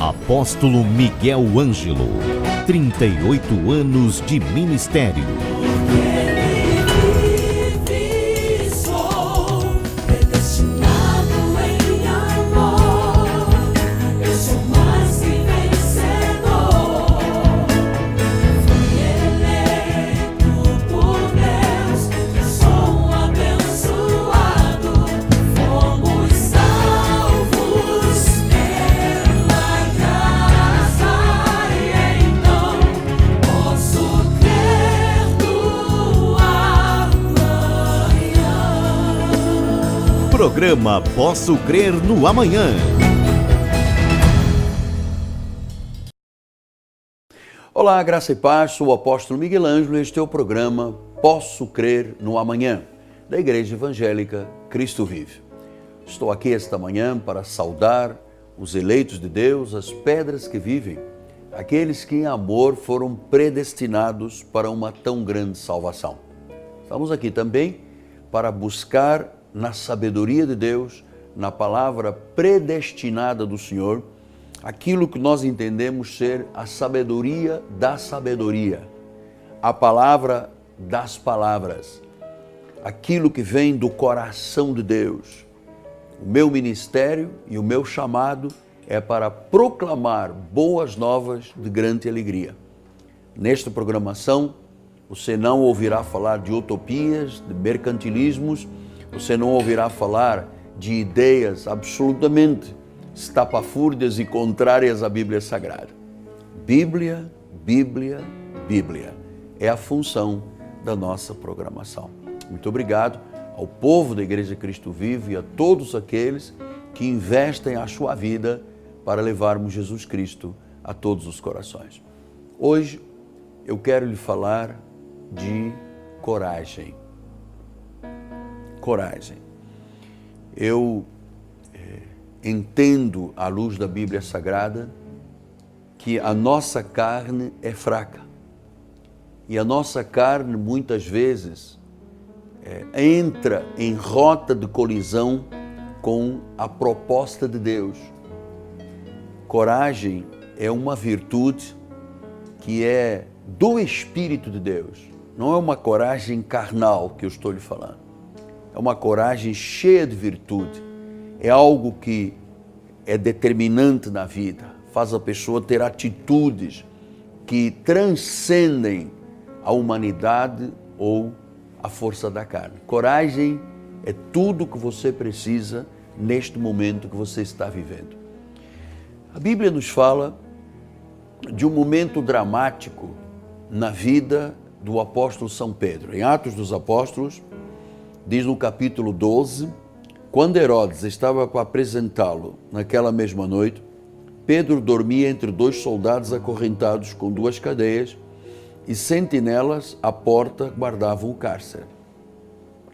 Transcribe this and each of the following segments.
Apóstolo Miguel Ângelo, 38 anos de ministério. Programa Posso Crer no Amanhã. Olá, graça e paz, sou o apóstolo Miguel Ângelo e este é o programa Posso Crer no Amanhã, da Igreja Evangélica Cristo Vive. Estou aqui esta manhã para saudar os eleitos de Deus, as pedras que vivem, aqueles que em amor foram predestinados para uma tão grande salvação. Estamos aqui também para buscar na sabedoria de Deus, na palavra predestinada do Senhor, aquilo que nós entendemos ser a sabedoria da sabedoria, a palavra das palavras, aquilo que vem do coração de Deus. O meu ministério e o meu chamado é para proclamar boas novas de grande alegria. Nesta programação, você não ouvirá falar de utopias, de mercantilismos, você não ouvirá falar de ideias absolutamente estapafúrdias e contrárias à Bíblia Sagrada. Bíblia, Bíblia, Bíblia é a função da nossa programação. Muito obrigado ao povo da Igreja Cristo Vive e a todos aqueles que investem a sua vida para levarmos Jesus Cristo a todos os corações. Hoje eu quero lhe falar de coragem. Coragem. Eu entendo, à luz da Bíblia Sagrada, que a nossa carne é fraca. E a nossa carne, muitas vezes, entra em rota de colisão com a proposta de Deus. Coragem é uma virtude que é do Espírito de Deus. Não é uma coragem carnal que eu estou lhe falando. É uma coragem cheia de virtude. É algo que é determinante na vida. Faz a pessoa ter atitudes que transcendem a humanidade ou a força da carne. Coragem é tudo que você precisa neste momento que você está vivendo. A Bíblia nos fala de um momento dramático na vida do apóstolo São Pedro. Em Atos dos Apóstolos, diz no capítulo 12, quando Herodes estava para apresentá-lo naquela mesma noite, Pedro dormia entre dois soldados acorrentados com duas cadeias e sentinelas à porta guardavam o cárcere.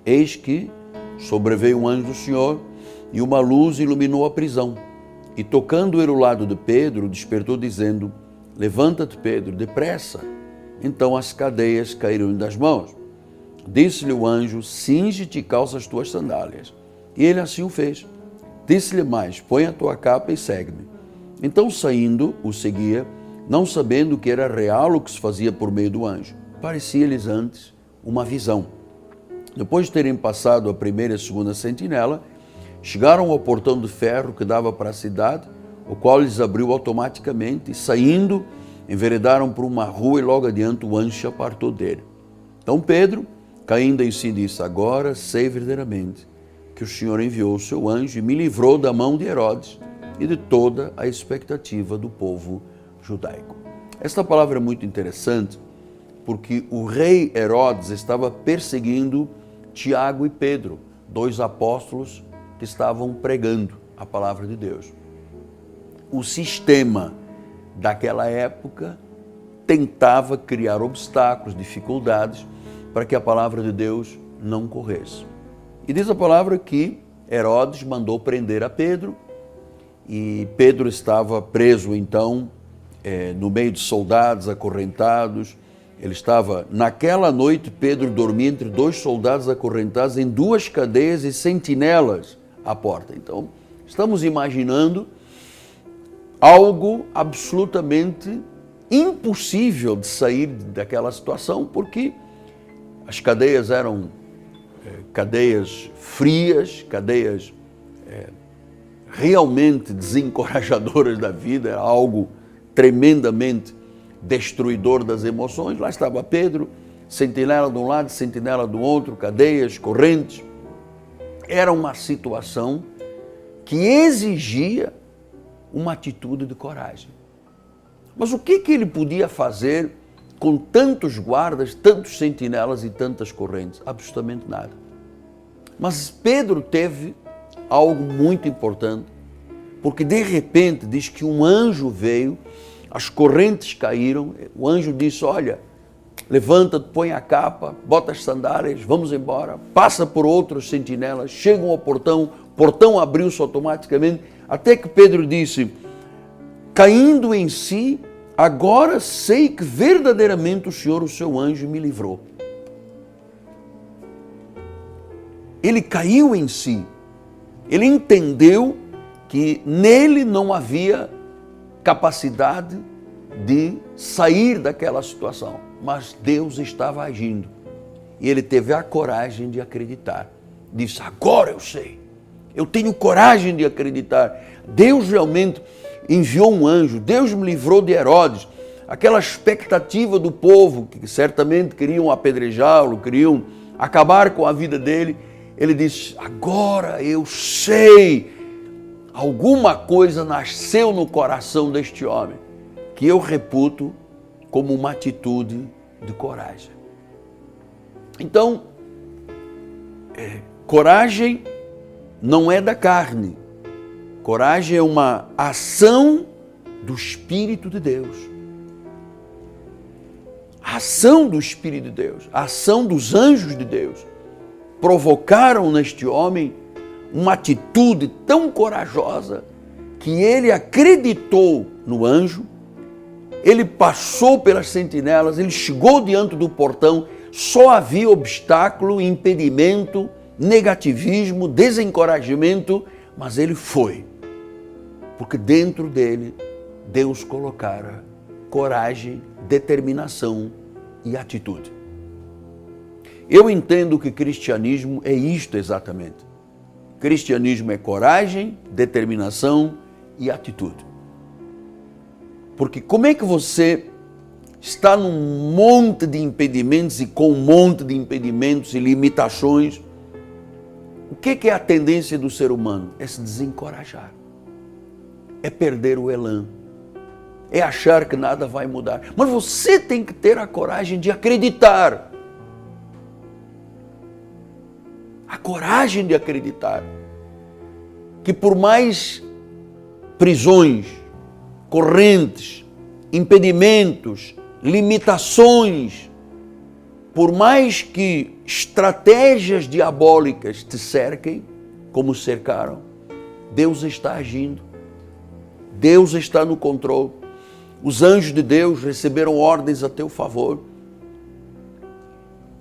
Eis que sobreveio um anjo do Senhor e uma luz iluminou a prisão. E tocando ele o lado de Pedro, despertou dizendo, levanta-te, Pedro, depressa. Então as cadeias caíram das mãos. Disse-lhe o anjo, cinge-te e calça as tuas sandálias. E ele assim o fez. Disse-lhe mais, põe a tua capa e segue-me. Então saindo, o seguia, não sabendo que era real o que se fazia por meio do anjo. Parecia-lhes antes uma visão. Depois de terem passado a primeira e a segunda sentinela, chegaram ao portão de ferro que dava para a cidade, o qual lhes abriu automaticamente, e saindo, enveredaram por uma rua e logo adiante o anjo se apartou dele. Então Pedro, caindo em si, disse, agora sei verdadeiramente que o Senhor enviou o seu anjo e me livrou da mão de Herodes e de toda a expectativa do povo judaico. Esta palavra é muito interessante porque o rei Herodes estava perseguindo Tiago e Pedro, dois apóstolos que estavam pregando a palavra de Deus. O sistema daquela época tentava criar obstáculos, dificuldades, para que a palavra de Deus não corresse. E diz a palavra que Herodes mandou prender a Pedro, e Pedro estava preso então no meio de soldados acorrentados. Ele estava, naquela noite, Pedro dormia entre dois soldados acorrentados em duas cadeias e sentinelas à porta. Então, estamos imaginando algo absolutamente impossível de sair daquela situação, porque as cadeias eram cadeias frias, cadeias realmente desencorajadoras da vida, era algo tremendamente destruidor das emoções. Lá estava Pedro, sentinela de um lado, sentinela do outro, cadeias, correntes. Era uma situação que exigia uma atitude de coragem. Mas o que ele podia fazer com tantos guardas, tantos sentinelas e tantas correntes? Absolutamente nada. Mas Pedro teve algo muito importante, porque de repente diz que um anjo veio, as correntes caíram, o anjo disse: olha, levanta-te, põe a capa, bota as sandálias, vamos embora. Passa por outros sentinelas, chegam ao portão, o portão abriu-se automaticamente, até que Pedro disse, caindo em si, agora sei que verdadeiramente o Senhor, o seu anjo, me livrou. Ele caiu em si, ele entendeu que nele não havia capacidade de sair daquela situação, mas Deus estava agindo. E ele teve a coragem de acreditar. Disse, agora eu sei, eu tenho coragem de acreditar. Deus realmente enviou um anjo, Deus me livrou de Herodes. Aquela expectativa do povo, que certamente queriam apedrejá-lo, queriam acabar com a vida dele. Ele disse, agora eu sei, alguma coisa nasceu no coração deste homem, que eu reputo como uma atitude de coragem. Então, coragem não é da carne, coragem é uma ação do Espírito de Deus. A ação do Espírito de Deus, a ação dos anjos de Deus, provocaram neste homem uma atitude tão corajosa que ele acreditou no anjo, ele passou pelas sentinelas, ele chegou diante do portão, só havia obstáculo, impedimento, negativismo, desencorajamento, mas ele foi, porque dentro dele Deus colocara coragem, determinação e atitude. Eu entendo que cristianismo é isto exatamente. Cristianismo é coragem, determinação e atitude. Porque como é que você está num monte de impedimentos e com um monte de impedimentos e limitações? O que é a tendência do ser humano? É se desencorajar. É perder o elan. É achar que nada vai mudar. Mas você tem que ter a coragem de acreditar. A coragem de acreditar que por mais prisões, correntes, impedimentos, limitações, por mais que estratégias diabólicas te cerquem, como cercaram, Deus está agindo. Deus está no controle. Os anjos de Deus receberam ordens a teu favor.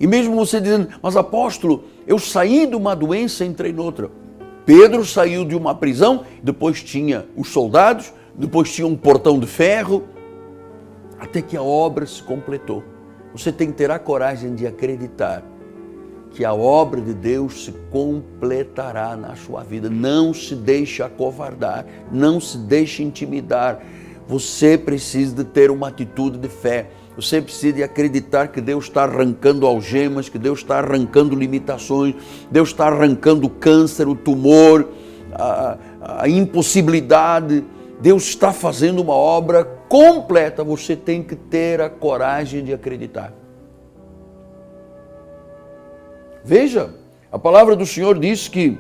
E mesmo você dizendo, mas apóstolo, eu saí de uma doença e entrei noutra. Pedro saiu de uma prisão, depois tinha os soldados, depois tinha um portão de ferro, até que a obra se completou. Você tem que ter a coragem de acreditar que a obra de Deus se completará na sua vida. Não se deixe acovardar, não se deixe intimidar. Você precisa de ter uma atitude de fé. Você precisa de acreditar que Deus está arrancando algemas, que Deus está arrancando limitações, Deus está arrancando o câncer, o tumor, a impossibilidade. Deus está fazendo uma obra completa. Você tem que ter a coragem de acreditar. Veja, a palavra do Senhor diz que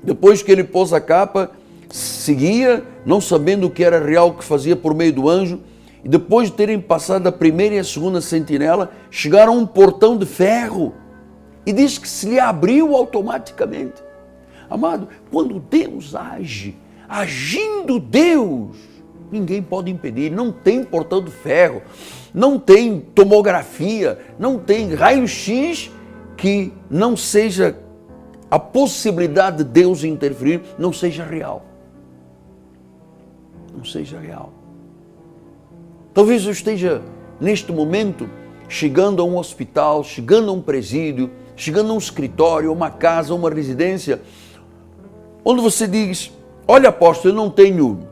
depois que ele pôs a capa, seguia, não sabendo o que era real, o que fazia por meio do anjo, e depois de terem passado a primeira e a segunda sentinela, chegaram a um portão de ferro, e diz que se lhe abriu automaticamente. Amado, quando Deus age, agindo Deus, ninguém pode impedir. Não tem portão de ferro, não tem tomografia, não tem raio-x que não seja a possibilidade de Deus interferir, não seja real. não seja real. Talvez eu esteja, neste momento, chegando a um hospital, chegando a um presídio, chegando a um escritório, uma casa, uma residência, onde você diz, olha apóstolo, eu não tenho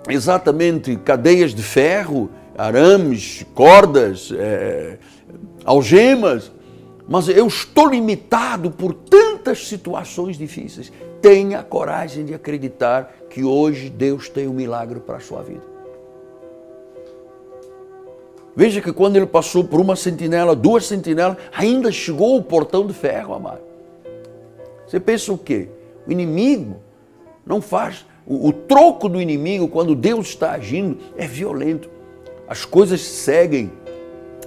exatamente cadeias de ferro, arames, cordas, algemas, mas eu estou limitado por tantas situações difíceis. Tenha coragem de acreditar que hoje Deus tem um milagre para a sua vida. Veja que quando ele passou por uma sentinela, 2 sentinelas, ainda chegou o portão de ferro, amado. Você pensa o quê? O inimigo não faz... O troco do inimigo, quando Deus está agindo, é violento. As coisas seguem,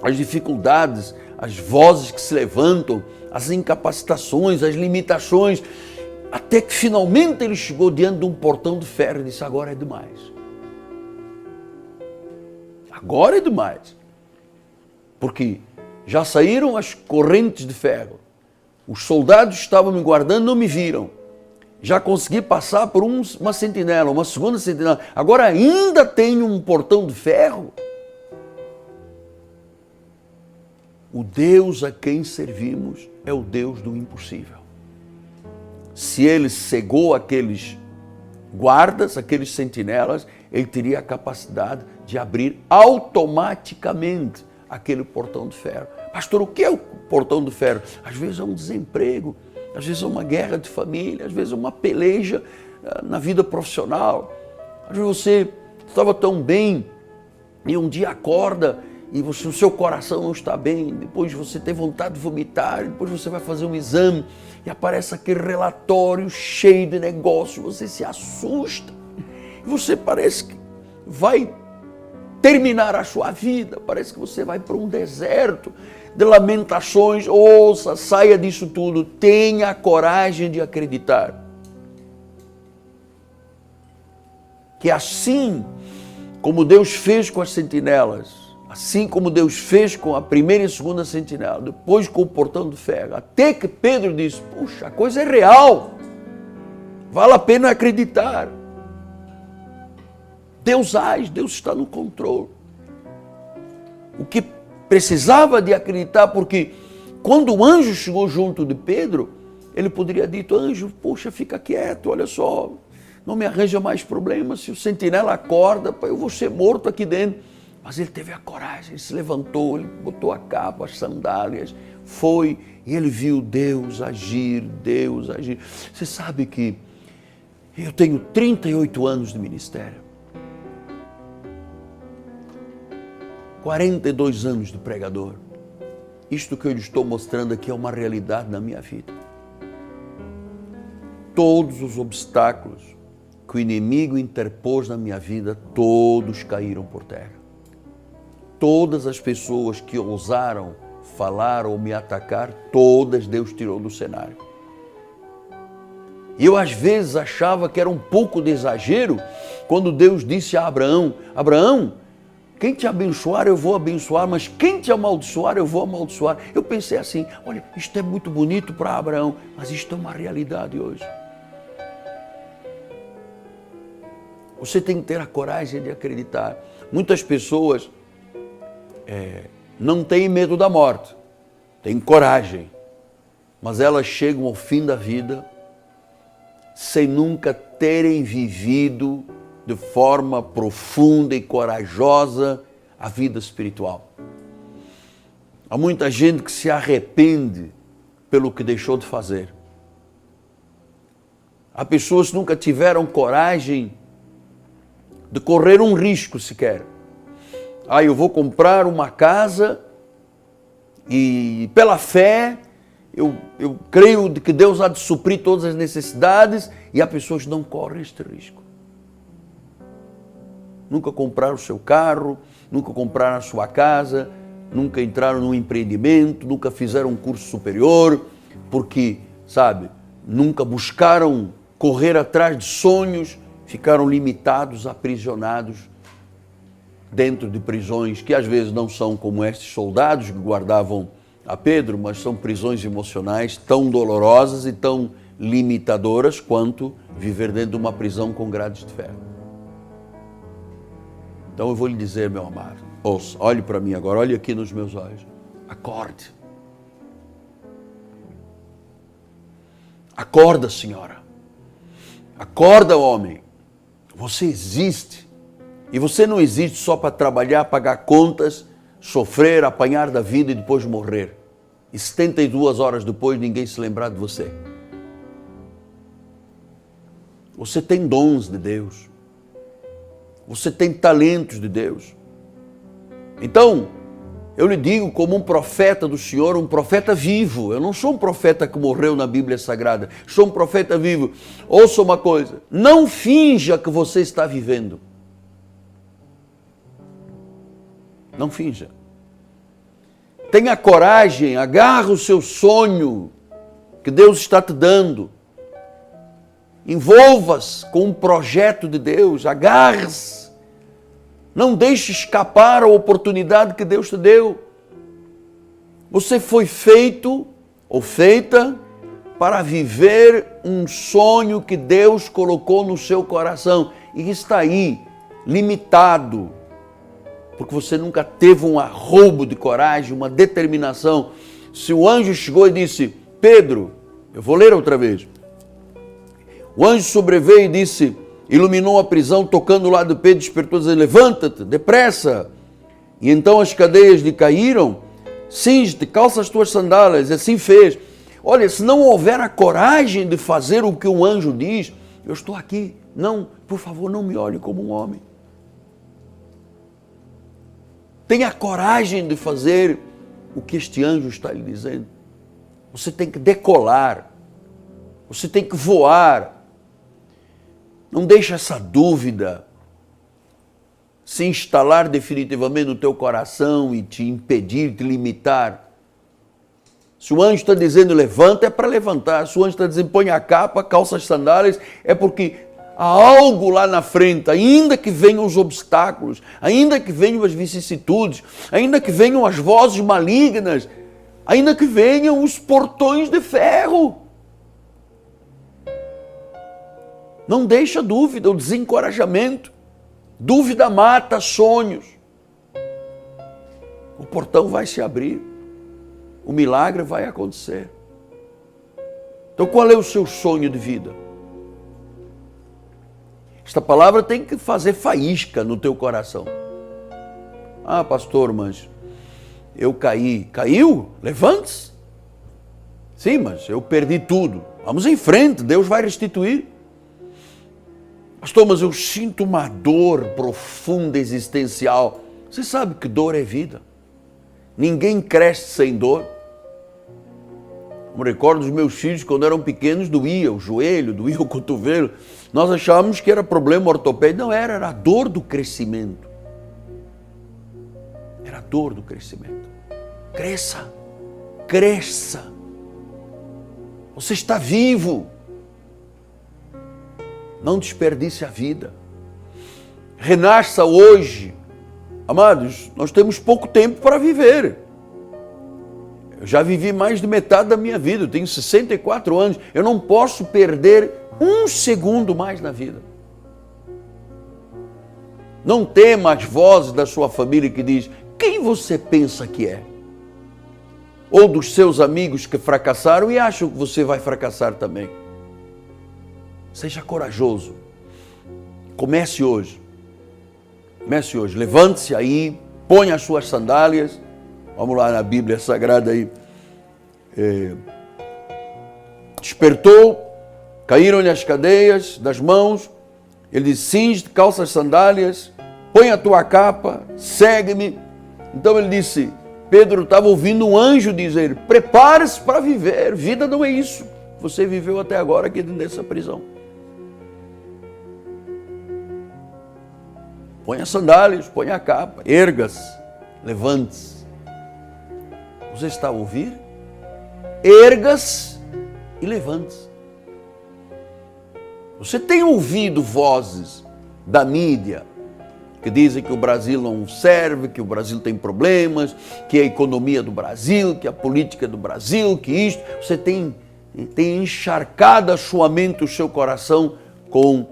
as dificuldades, as vozes que se levantam, as incapacitações, as limitações, até que finalmente ele chegou diante de um portão de ferro e disse, agora é demais. Agora é demais. Porque já saíram as correntes de ferro. Os soldados estavam me guardando, não me viram. Já consegui passar por uma sentinela, uma segunda sentinela. Agora ainda tenho um portão de ferro. O Deus a quem servimos é o Deus do impossível. Se ele cegou aqueles guardas, aqueles sentinelas, ele teria a capacidade de abrir automaticamente aquele portão de ferro. Pastor, o que é o portão de ferro? Às vezes é um desemprego, às vezes é uma guerra de família, às vezes é uma peleja na vida profissional. Às vezes você estava tão bem e um dia acorda e o seu coração não está bem, depois você tem vontade de vomitar, depois você vai fazer um exame e aparece aquele relatório cheio de negócio, você se assusta e você parece que vai terminar a sua vida, parece que você vai para um deserto de lamentações. Ouça, saia disso tudo, tenha a coragem de acreditar que assim como Deus fez com as sentinelas, assim como Deus fez com a primeira e segunda sentinela, depois com o portão de ferro, até que Pedro disse, puxa, a coisa é real, vale a pena acreditar. Deus age, Deus está no controle. O que precisava de acreditar, porque quando o anjo chegou junto de Pedro, ele poderia ter dito, anjo, poxa, fica quieto, olha só, não me arranja mais problemas, se o sentinela acorda, eu vou ser morto aqui dentro. Mas ele teve a coragem, ele se levantou, ele botou a capa, as sandálias, foi e ele viu Deus agir, Deus agir. Você sabe que eu tenho 38 anos de ministério, 42 anos de pregador. Isto que eu lhe estou mostrando aqui é uma realidade na minha vida. Todos os obstáculos que o inimigo interpôs na minha vida, todos caíram por terra. Todas as pessoas que ousaram falar ou me atacar, todas Deus tirou do cenário. E eu às vezes achava que era um pouco de exagero quando Deus disse a Abraão, Abraão, quem te abençoar eu vou abençoar, mas quem te amaldiçoar eu vou amaldiçoar. Eu pensei assim, olha, isto é muito bonito para Abraão, mas isto é uma realidade hoje. Você tem que ter a coragem de acreditar. Muitas pessoas não têm medo da morte, têm coragem, mas elas chegam ao fim da vida sem nunca terem vivido de forma profunda e corajosa a vida espiritual. Há muita gente que se arrepende pelo que deixou de fazer. Há pessoas que nunca tiveram coragem de correr um risco sequer. Eu vou comprar uma casa e pela fé eu creio de que Deus há de suprir todas as necessidades, e há pessoas que não correm este risco. Nunca compraram o seu carro, nunca compraram a sua casa, nunca entraram num empreendimento, nunca fizeram um curso superior, porque, nunca buscaram correr atrás de sonhos, ficaram limitados, aprisionados dentro de prisões que às vezes não são como estes soldados que guardavam a Pedro, mas são prisões emocionais tão dolorosas e tão limitadoras quanto viver dentro de uma prisão com grades de ferro. Então eu vou lhe dizer, meu amado, ouça, olhe para mim agora, olhe aqui nos meus olhos. Acorde. Acorda, senhora. Acorda, homem. Você existe. E você não existe só para trabalhar, pagar contas, sofrer, apanhar da vida e depois morrer. E 72 horas depois ninguém se lembrar de você. Você tem dons de Deus. Você tem talentos de Deus. Então, eu lhe digo como um profeta do Senhor, um profeta vivo. Eu não sou um profeta que morreu na Bíblia Sagrada. Sou um profeta vivo. Ouça uma coisa. Não finja que você está vivendo. Não finja. Tenha coragem, agarre o seu sonho que Deus está te dando. Envolva-se com um projeto de Deus, agarre-se. Não deixe escapar a oportunidade que Deus te deu. Você foi feito ou feita para viver um sonho que Deus colocou no seu coração e está aí, limitado, porque você nunca teve um arrobo de coragem, uma determinação. Se o anjo chegou e disse, Pedro, eu vou ler outra vez. O anjo sobreveio e disse, iluminou a prisão, tocando o lado de Pedro, despertou, dizendo, levanta-te, depressa. E então as cadeias lhe caíram, cinge-te, calça as tuas sandálias, e assim fez. Olha, se não houver a coragem de fazer o que um anjo diz, eu estou aqui, não, por favor, não me olhe como um homem. Tenha a coragem de fazer o que este anjo está lhe dizendo. Você tem que decolar, você tem que voar. Não deixe essa dúvida se instalar definitivamente no teu coração e te impedir, te limitar. Se o anjo está dizendo levanta, é para levantar. Se o anjo está dizendo põe a capa, calça as sandálias, é porque há algo lá na frente, ainda que venham os obstáculos, ainda que venham as vicissitudes, ainda que venham as vozes malignas, ainda que venham os portões de ferro. Não deixa dúvida, o desencorajamento. Dúvida mata sonhos. O portão vai se abrir. O milagre vai acontecer. Então qual é o seu sonho de vida? Esta palavra tem que fazer faísca no teu coração. Ah, pastor, mas eu caí. Caiu? Levante-se. Sim, mas eu perdi tudo. Vamos em frente, Deus vai restituir. Pastor, mas eu sinto uma dor profunda, existencial. Você sabe que dor é vida. Ninguém cresce sem dor. Eu me recordo dos meus filhos, quando eram pequenos, doía o joelho, doía o cotovelo. Nós achávamos que era problema ortopédico. Não era, era a dor do crescimento. Era a dor do crescimento. Cresça, cresça. Você está vivo. Não desperdice a vida. Renasça hoje. Amados, nós temos pouco tempo para viver. Eu já vivi mais de metade da minha vida. Eu tenho 64 anos. Eu não posso perder um segundo mais na vida. Não tema as vozes da sua família que diz, quem você pensa que é? Ou dos seus amigos que fracassaram e acham que você vai fracassar também. Seja corajoso. Comece hoje. Comece hoje. Levante-se aí, ponha as suas sandálias. Vamos lá na Bíblia Sagrada aí. Despertou, caíram-lhe as cadeias das mãos. Ele disse, cinge, calça as sandálias, põe a tua capa, segue-me. Então ele disse, Pedro estava ouvindo um anjo dizer, prepare-se para viver. Vida não é isso. Você viveu até agora aqui dentro dessa prisão. Põe as sandálias, põe a capa, erga-se, levante-se. Você está a ouvir? Erga-se e levante-se. Você tem ouvido vozes da mídia que dizem que o Brasil não serve, que o Brasil tem problemas, que a economia do Brasil, que a política do Brasil, que isto. Você tem encharcado a sua mente, o seu coração com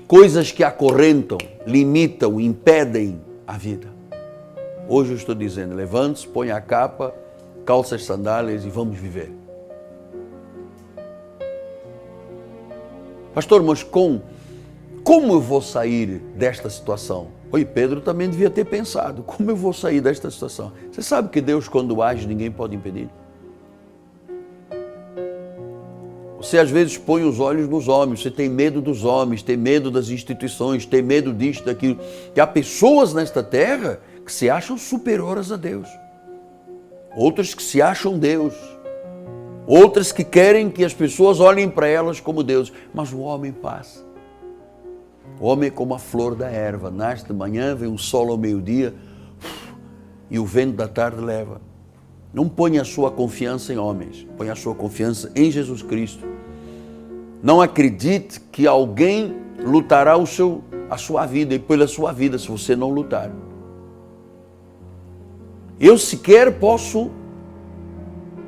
coisas que acorrentam, limitam, impedem a vida. Hoje eu estou dizendo, levante-se, ponha a capa, calça as sandálias e vamos viver. Pastor, mas como eu vou sair desta situação? Oi, Pedro também devia ter pensado, como eu vou sair desta situação? Você sabe que Deus, quando age, ninguém pode impedir. Você às vezes põe os olhos nos homens, você tem medo dos homens, tem medo das instituições, tem medo disto, daquilo. E há pessoas nesta terra que se acham superiores a Deus. Outras que se acham Deus. Outras que querem que as pessoas olhem para elas como Deus. Mas o homem passa. O homem é como a flor da erva. Nasce de manhã, vem o sol ao meio-dia e o vento da tarde leva. Não ponha a sua confiança em homens, ponha a sua confiança em Jesus Cristo. Não acredite que alguém lutará a sua vida e pela sua vida se você não lutar. Eu sequer posso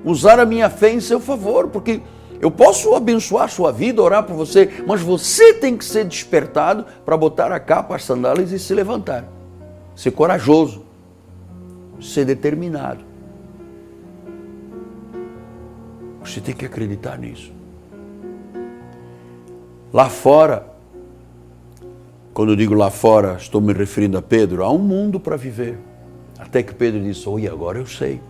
usar a minha fé em seu favor, porque eu posso abençoar a sua vida, orar por você, mas você tem que ser despertado para botar a capa, as sandálias e se levantar. Ser corajoso, ser determinado. Você tem que acreditar nisso. Lá fora, quando eu digo lá fora, estou me referindo a Pedro, há um mundo para viver. Até que Pedro disse, oi, agora eu sei.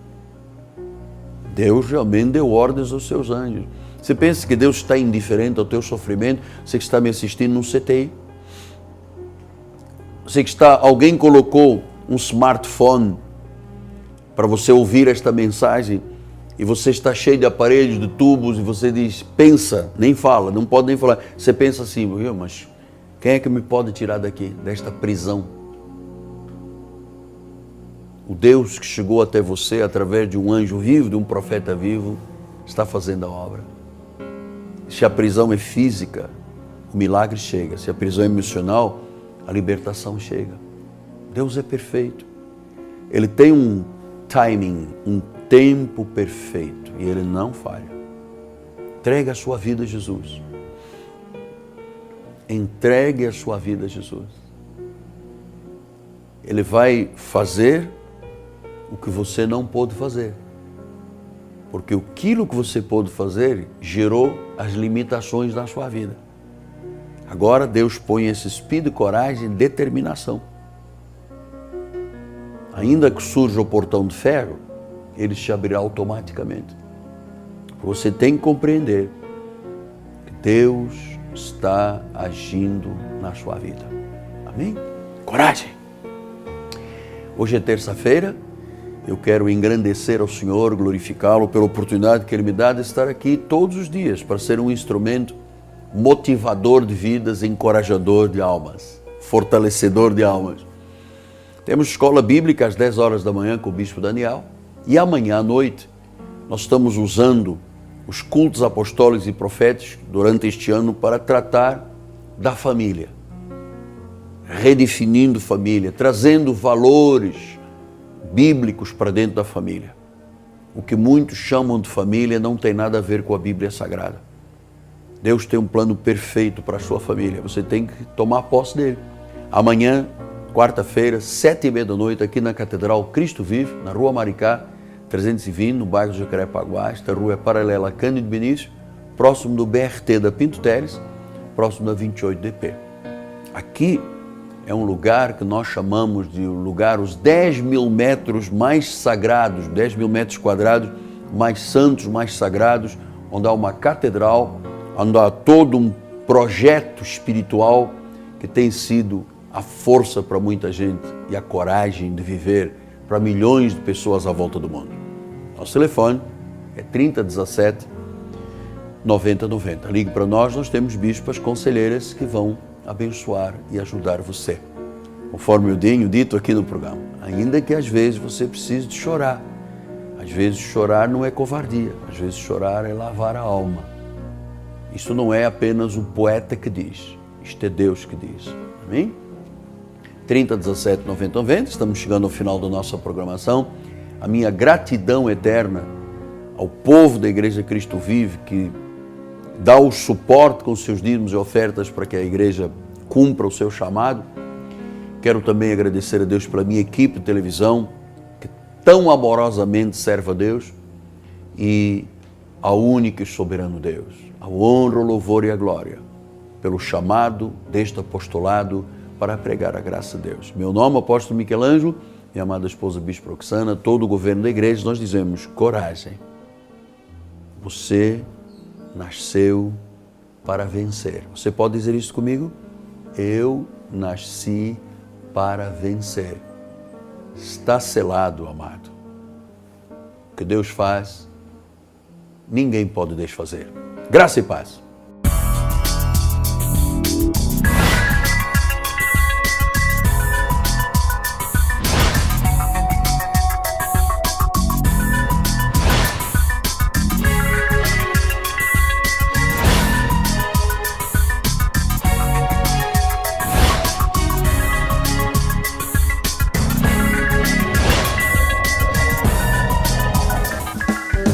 Deus realmente deu ordens aos seus anjos. Você pensa que Deus está indiferente ao teu sofrimento? Você que está me assistindo num CTI. Você que alguém colocou um smartphone para você ouvir esta mensagem e você está cheio de aparelhos, de tubos, e você diz, pensa, nem fala, não pode nem falar. Você pensa assim, mas quem é que me pode tirar daqui, desta prisão? O Deus que chegou até você através de um anjo vivo, de um profeta vivo, está fazendo a obra. Se a prisão é física, o milagre chega. Se a prisão é emocional, a libertação chega. Deus é perfeito. Ele tem um timing, um tempo perfeito e Ele não falha. Entregue a sua vida a Jesus. Entregue a sua vida a Jesus. Ele vai fazer o que você não pôde fazer. Porque aquilo que você pôde fazer gerou as limitações na sua vida. Agora Deus põe esse espírito de coragem e determinação. Ainda que surja o portão de ferro, ele se abrirá automaticamente. Você tem que compreender que Deus está agindo na sua vida. Amém? Coragem! Hoje é terça-feira. Eu quero engrandecer ao Senhor, glorificá-lo pela oportunidade que Ele me dá de estar aqui todos os dias para ser um instrumento motivador de vidas, encorajador de almas, fortalecedor de almas. Temos escola bíblica às 10 horas da manhã com o Bispo Daniel e amanhã à noite nós estamos usando os cultos apostólicos e proféticos durante este ano para tratar da família, redefinindo família, trazendo valores bíblicos para dentro da família. O que muitos chamam de família não tem nada a ver com a Bíblia Sagrada. Deus tem um plano perfeito para a sua família. Você tem que tomar posse dele. Amanhã, quarta-feira, 7h30 da noite, aqui na Catedral Cristo Vive, na Rua Maricá, 320, no bairro Jacarepaguá. Esta rua é paralela a Cândido Benício, próximo do BRT da Pinto Teles, próximo da 28DP. Aqui é um lugar que nós chamamos de lugar, os 10.000 metros mais sagrados, 10.000 metros quadrados mais santos, mais sagrados, onde há uma catedral, onde há todo um projeto espiritual que tem sido a força para muita gente e a coragem de viver para milhões de pessoas à volta do mundo. Nosso telefone é 3017 9090. Ligue para nós temos bispas conselheiras que vão abençoar e ajudar você. Conforme eu tenho dito aqui no programa, ainda que às vezes você precise de chorar. Às vezes chorar não é covardia, às vezes chorar é lavar a alma. Isso não é apenas um poeta que diz, isto é Deus que diz. Amém? 3017 9090, estamos chegando ao final da nossa programação. A minha gratidão eterna ao povo da Igreja Cristo Vive, que dá o suporte com seus dízimos e ofertas para que a igreja cumpra o seu chamado. Quero também agradecer a Deus pela minha equipe de televisão, que tão amorosamente serve a Deus, e ao único e soberano Deus, a honra, o louvor e a glória pelo chamado deste apostolado para pregar a graça de Deus. Meu nome é Apóstolo Miquel Ângelo, minha amada esposa Bispo Roxana, todo o governo da igreja, nós dizemos: coragem, você nasceu para vencer. Você pode dizer isso comigo? Eu nasci para vencer. Está selado, amado. O que Deus faz, ninguém pode desfazer. Graça e paz.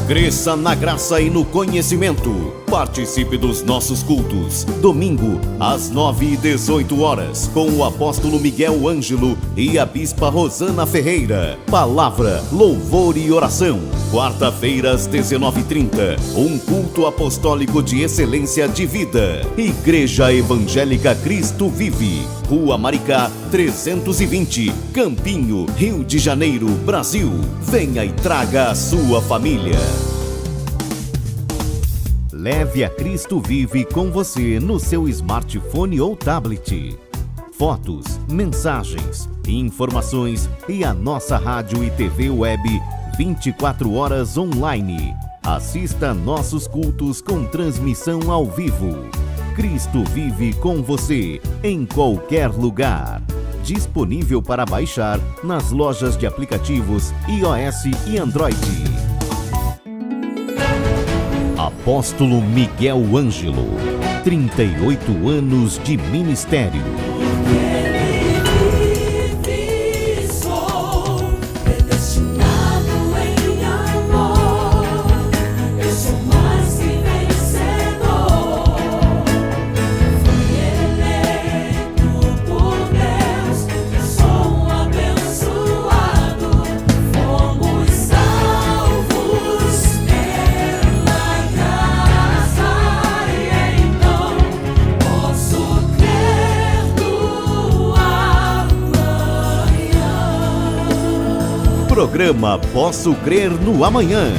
Cresça na graça e no conhecimento. Participe dos nossos cultos. Domingo, às 9h18, com o apóstolo Miguel Ângelo e a bispa Rosana Ferreira. Palavra, louvor e oração. Quarta-feira, às 19h30, um culto apostólico de excelência de vida. Igreja Evangélica Cristo Vive. Rua Maricá, 320, Campinho, Rio de Janeiro, Brasil. Venha e traga a sua família. Leve a Cristo Vive com você no seu smartphone ou tablet. Fotos, mensagens, informações e a nossa rádio e TV web 24 horas online. Assista nossos cultos com transmissão ao vivo. Cristo Vive com você, em qualquer lugar. Disponível para baixar nas lojas de aplicativos iOS e Android. Apóstolo Miguel Ângelo, 38 anos de ministério. Programa Posso Crer no Amanhã.